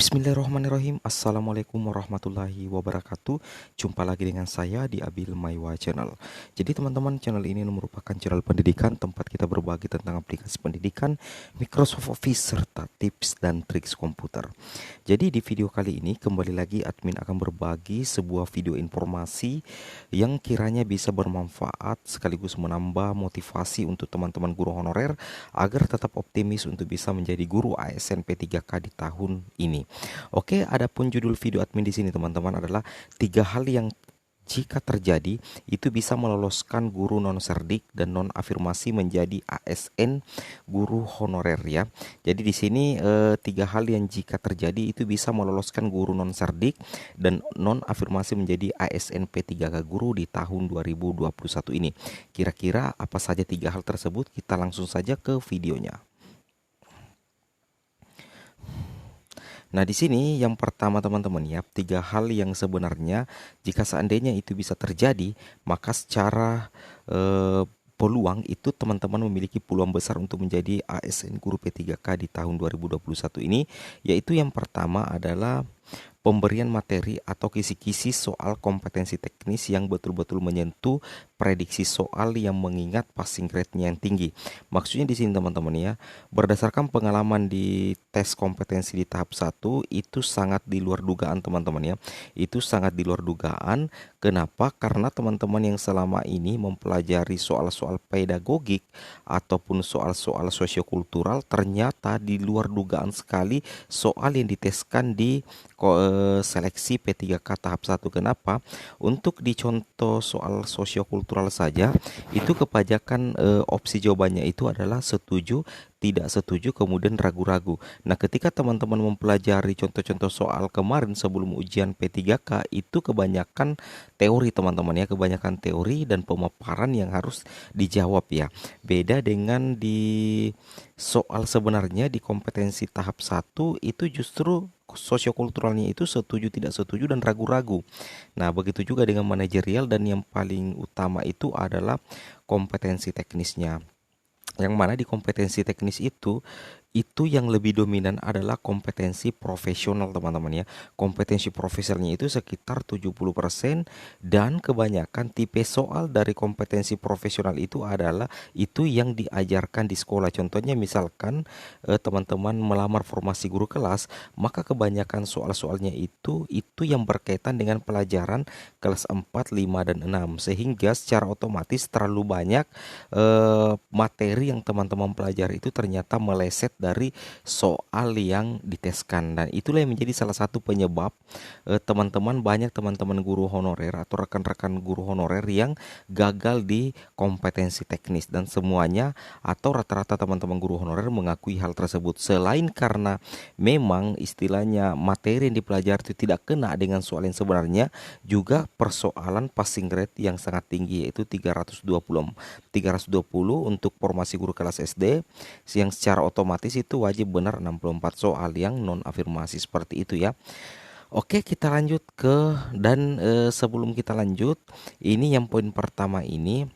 Bismillahirrahmanirrahim. Assalamualaikum warahmatullahi wabarakatuh. Jumpa lagi dengan saya di Abil Maiwa Channel. Jadi teman-teman, channel ini merupakan channel pendidikan tempat kita berbagi tentang aplikasi pendidikan, Microsoft Office, serta tips dan triks komputer. Jadi di video kali ini kembali lagi admin akan berbagi sebuah video informasi yang kiranya bisa bermanfaat sekaligus menambah motivasi untuk teman-teman guru honorer agar tetap optimis untuk bisa menjadi guru ASN P3K di tahun ini. Oke, adapun judul video admin di sini teman-teman adalah 3 hal yang jika terjadi itu bisa meloloskan guru non serdik dan non afirmasi menjadi ASN guru honorer ya. Jadi di sini 3 hal yang jika terjadi itu bisa meloloskan guru non serdik dan non afirmasi menjadi ASN P3K guru di tahun 2021 ini. Kira-kira apa saja 3 hal tersebut? Kita langsung saja ke videonya. Nah, di sini yang pertama teman-teman ya, 3 hal yang sebenarnya jika seandainya itu bisa terjadi, maka secara peluang itu teman-teman memiliki peluang besar untuk menjadi ASN Guru P3K di tahun 2021 ini, yaitu yang pertama adalah pemberian materi atau kisi-kisi soal kompetensi teknis yang betul-betul menyentuh prediksi soal yang mengingat passing grade-nya yang tinggi. Maksudnya di sini teman-teman ya, berdasarkan pengalaman di tes kompetensi di tahap 1 itu sangat di luar dugaan teman-teman ya. Itu sangat di luar dugaan. Kenapa? Karena teman-teman yang selama ini mempelajari soal-soal pedagogik ataupun soal-soal sosiokultural ternyata di luar dugaan sekali soal yang diteskan di seleksi P3K tahap 1. Kenapa? Untuk di contoh soal sosiokultural saja itu kebanyakan opsi jawabannya itu adalah setuju, tidak setuju, kemudian ragu-ragu. Nah, ketika teman-teman mempelajari contoh-contoh soal kemarin sebelum ujian P3K itu kebanyakan teori teman-teman ya, kebanyakan teori dan pemaparan yang harus dijawab ya. Beda dengan di soal sebenarnya di kompetensi tahap 1 itu justru sosiokulturalnya itu setuju, tidak setuju, dan ragu-ragu. Nah, begitu juga dengan manajerial dan yang paling utama itu adalah kompetensi teknisnya. Yang mana di kompetensi teknis itu yang lebih dominan adalah kompetensi profesional teman-teman ya. Kompetensi profesionalnya itu sekitar 70% dan kebanyakan tipe soal dari kompetensi profesional itu adalah itu yang diajarkan di sekolah. Contohnya misalkan teman-teman melamar formasi guru kelas, maka kebanyakan soal-soalnya itu yang berkaitan dengan pelajaran kelas 4, 5 dan 6 sehingga secara otomatis terlalu banyak materi yang teman-teman pelajari itu ternyata meleset dari soal yang diteskan, dan itulah yang menjadi salah satu penyebab banyak teman-teman guru honorer atau rekan-rekan guru honorer yang gagal di kompetensi teknis, dan semuanya atau rata-rata teman-teman guru honorer mengakui hal tersebut. Selain karena memang istilahnya materi yang dipelajari itu tidak kena dengan soal yang sebenarnya, juga persoalan passing grade yang sangat tinggi yaitu 320 untuk formasi guru kelas SD yang secara otomatis itu wajib benar 64 soal yang non afirmasi seperti itu ya. Oke, kita lanjut ke sebelum kita lanjut, ini yang poin pertama ini,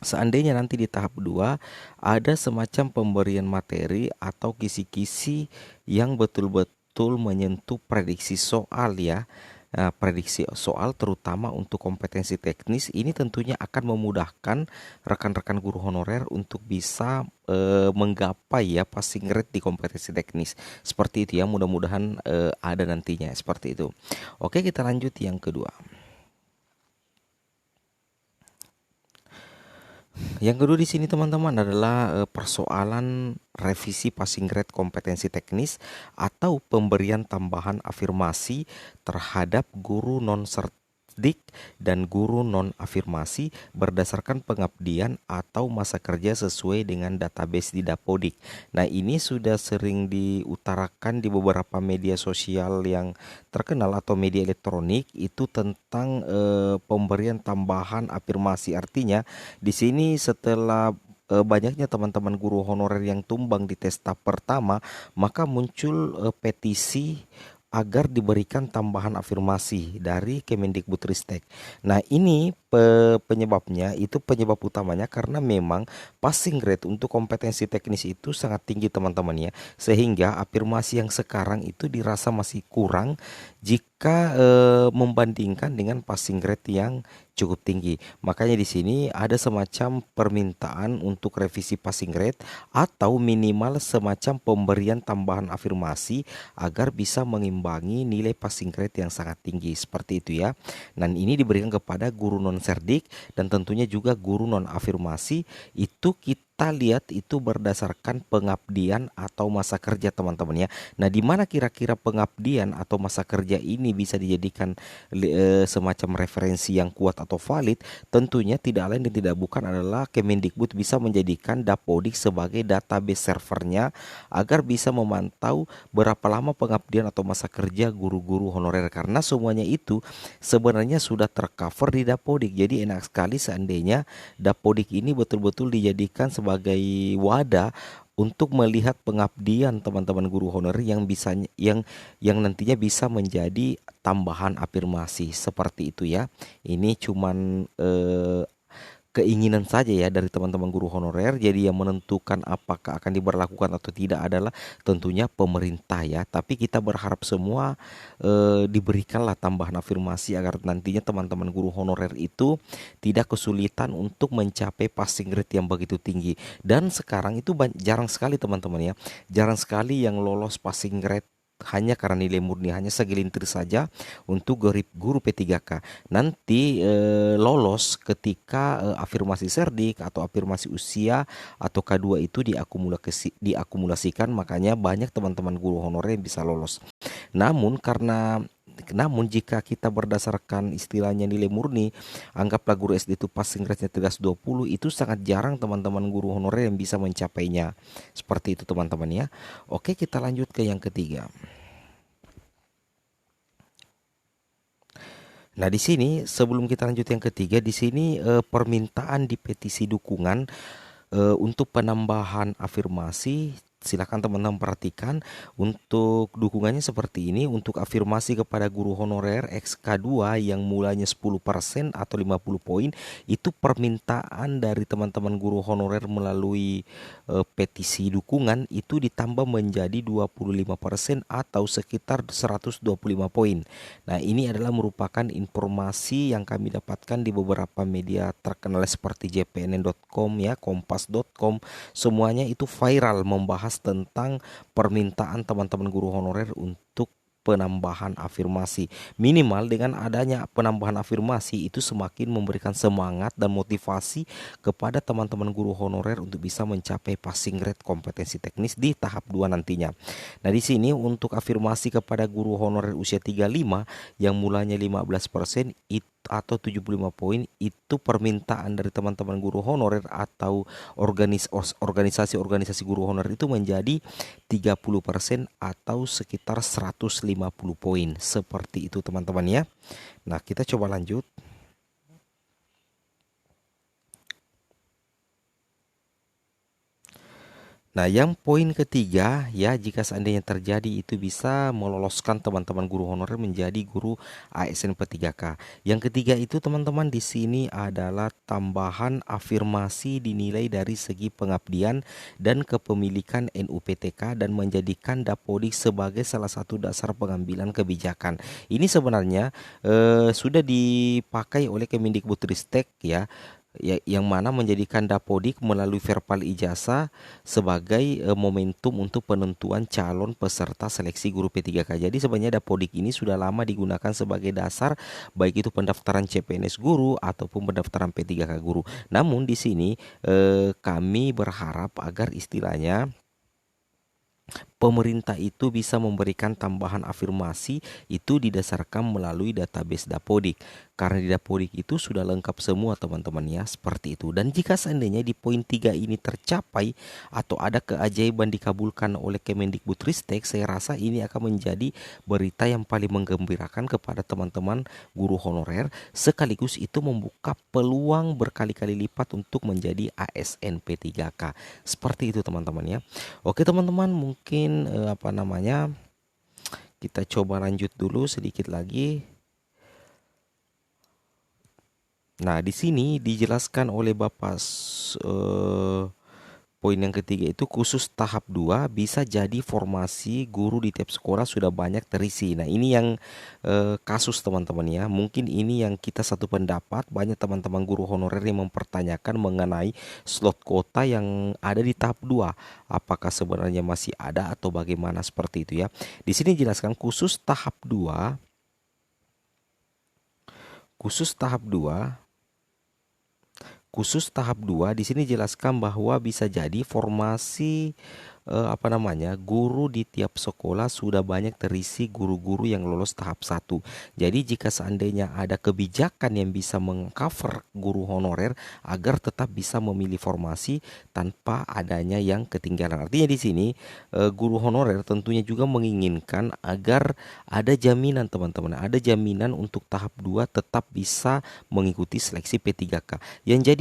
seandainya nanti di tahap 2 ada semacam pemberian materi atau kisi-kisi yang betul-betul menyentuh prediksi soal ya. Nah, prediksi soal terutama untuk kompetensi teknis ini tentunya akan memudahkan rekan-rekan guru honorer untuk bisa menggapai ya passing rate di kompetensi teknis. Seperti itu ya, mudah-mudahan ada nantinya seperti itu. Oke, kita lanjut yang kedua. Yang kedua di sini teman-teman adalah persoalan revisi passing grade kompetensi teknis atau pemberian tambahan afirmasi terhadap guru non serdik dan guru non afirmasi berdasarkan pengabdian atau masa kerja sesuai dengan database di Dapodik. Nah, ini sudah sering diutarakan di beberapa media sosial yang terkenal atau media elektronik itu tentang pemberian tambahan afirmasi. Artinya di sini setelah banyaknya teman-teman guru honorer yang tumbang di tes tahap pertama, maka muncul petisi agar diberikan tambahan afirmasi dari Kemendikbudristek. Nah, ini penyebabnya itu penyebab utamanya karena memang passing grade untuk kompetensi teknis itu sangat tinggi teman-teman ya. Sehingga afirmasi yang sekarang itu dirasa masih kurang jika membandingkan dengan passing grade yang cukup tinggi. Makanya di sini ada semacam permintaan untuk revisi passing grade atau minimal semacam pemberian tambahan afirmasi agar bisa mengimbangi nilai passing grade yang sangat tinggi seperti itu ya. Dan ini diberikan kepada guru non serdik dan tentunya juga guru non afirmasi. Itu kita lihat itu berdasarkan pengabdian atau masa kerja teman-teman ya. Nah, di mana kira-kira pengabdian atau masa kerja ini bisa dijadikan semacam referensi yang kuat atau valid? Tentunya tidak lain dan tidak bukan adalah Kemendikbud bisa menjadikan Dapodik sebagai database servernya agar bisa memantau berapa lama pengabdian atau masa kerja guru-guru honorer, karena semuanya itu sebenarnya sudah tercover di Dapodik. Jadi enak sekali seandainya Dapodik ini betul-betul dijadikan sebagai wadah untuk melihat pengabdian teman-teman guru honorer yang bisa yang nantinya bisa menjadi tambahan afirmasi seperti itu ya. Ini cuman keinginan saja ya dari teman-teman guru honorer. Jadi yang menentukan apakah akan diberlakukan atau tidak adalah tentunya pemerintah ya. Tapi kita berharap semua diberikanlah tambahan afirmasi agar nantinya teman-teman guru honorer itu tidak kesulitan untuk mencapai passing grade yang begitu tinggi. Dan sekarang itu jarang sekali teman-teman ya. Jarang sekali yang lolos passing grade hanya karena nilai murni, hanya segelintir saja untuk guru P3K. Nanti lolos ketika afirmasi serdik atau afirmasi usia atau K2 itu diakumulasikan, makanya banyak teman-teman guru honorer yang bisa lolos. Namun jika kita berdasarkan istilahnya nilai murni, anggaplah guru SD itu passing grade-nya 320, itu sangat jarang teman-teman guru honorer yang bisa mencapainya. Seperti itu teman-teman ya. Oke, kita lanjut ke yang ketiga. Nah, di sini sebelum kita lanjut yang ketiga, di sini permintaan di petisi dukungan untuk penambahan afirmasi. Silakan teman-teman perhatikan untuk dukungannya seperti ini. Untuk afirmasi kepada guru honorer XK2 yang mulanya 10% atau 50 poin, itu permintaan dari teman-teman guru honorer melalui petisi dukungan itu ditambah menjadi 25% atau sekitar 125 poin. Nah, ini adalah merupakan informasi yang kami dapatkan di beberapa media terkenal seperti jpnn.com ya, kompas.com. Semuanya itu viral membahas tentang permintaan teman-teman guru honorer untuk penambahan afirmasi. Minimal dengan adanya penambahan afirmasi itu semakin memberikan semangat dan motivasi kepada teman-teman guru honorer untuk bisa mencapai passing grade kompetensi teknis di tahap 2 nantinya. Nah, di sini untuk afirmasi kepada guru honorer usia 35 yang mulanya 15% itu atau 75 poin, itu permintaan dari teman-teman guru honorer atau organisasi-organisasi guru honorer itu menjadi 30% atau sekitar 150 poin. Seperti itu teman-teman ya. Nah, kita coba lanjut. Nah, yang poin ketiga ya, jika seandainya terjadi itu bisa meloloskan teman-teman guru honorer menjadi guru ASN P3K. Yang ketiga itu teman-teman di sini adalah tambahan afirmasi dinilai dari segi pengabdian dan kepemilikan NUPTK dan menjadikan Dapodik sebagai salah satu dasar pengambilan kebijakan. Ini sebenarnya sudah dipakai oleh Kemendikbudristek ya, yang mana menjadikan Dapodik melalui verbal ijazah sebagai momentum untuk penentuan calon peserta seleksi guru P3K. Jadi sebenarnya Dapodik ini sudah lama digunakan sebagai dasar baik itu pendaftaran CPNS guru ataupun pendaftaran P3K guru. Namun di sini kami berharap agar istilahnya pemerintah itu bisa memberikan tambahan afirmasi itu didasarkan melalui database Dapodik. Karena di Dapodik itu sudah lengkap semua teman-teman ya, seperti itu. Dan jika seandainya di poin 3 ini tercapai atau ada keajaiban dikabulkan oleh Kemendikbudristek, saya rasa ini akan menjadi berita yang paling menggembirakan kepada teman-teman guru honorer, sekaligus itu membuka peluang berkali-kali lipat untuk menjadi ASN P3K. Seperti itu teman-teman ya. Oke teman-teman, mungkin Kita coba lanjut dulu sedikit lagi. Nah, di sini dijelaskan oleh Bapak poin yang ketiga itu khusus tahap 2 bisa jadi formasi guru di tiap sekolah sudah banyak terisi. Nah, ini yang kasus teman-teman ya. Mungkin ini yang kita satu pendapat, banyak teman-teman guru honorer yang mempertanyakan mengenai slot kuota yang ada di tahap 2. Apakah sebenarnya masih ada atau bagaimana seperti itu ya. Di sini jelaskan khusus tahap 2 Khusus tahap 2 di sini jelaskan bahwa bisa jadi formasi guru di tiap sekolah sudah banyak terisi guru-guru yang lolos tahap 1. Jadi jika seandainya ada kebijakan yang bisa mengcover guru honorer agar tetap bisa memilih formasi tanpa adanya yang ketinggalan. Artinya di sini guru honorer tentunya juga menginginkan agar ada jaminan teman-teman, ada jaminan untuk tahap 2 tetap bisa mengikuti seleksi P3K. Yang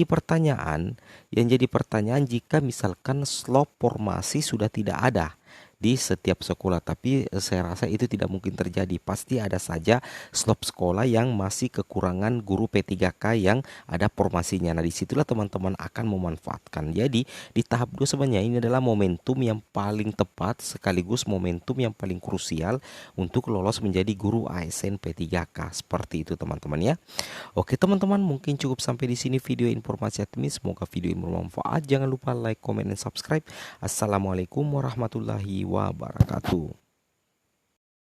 jadi pertanyaan jika misalkan slot formasi sudah tidak ada di setiap sekolah, tapi saya rasa itu tidak mungkin terjadi. Pasti ada saja slot sekolah yang masih kekurangan guru P3K yang ada formasinya. Nah, disitulah teman-teman akan memanfaatkan. Jadi di tahap 2 sebenarnya ini adalah momentum yang paling tepat sekaligus momentum yang paling krusial untuk lolos menjadi guru ASN P3K. Seperti itu teman-teman ya. Oke teman-teman, mungkin cukup sampai di sini video informasi admin. Semoga video ini bermanfaat. Jangan lupa like, comment, dan subscribe. Assalamualaikum warahmatullahi wabarakatuh.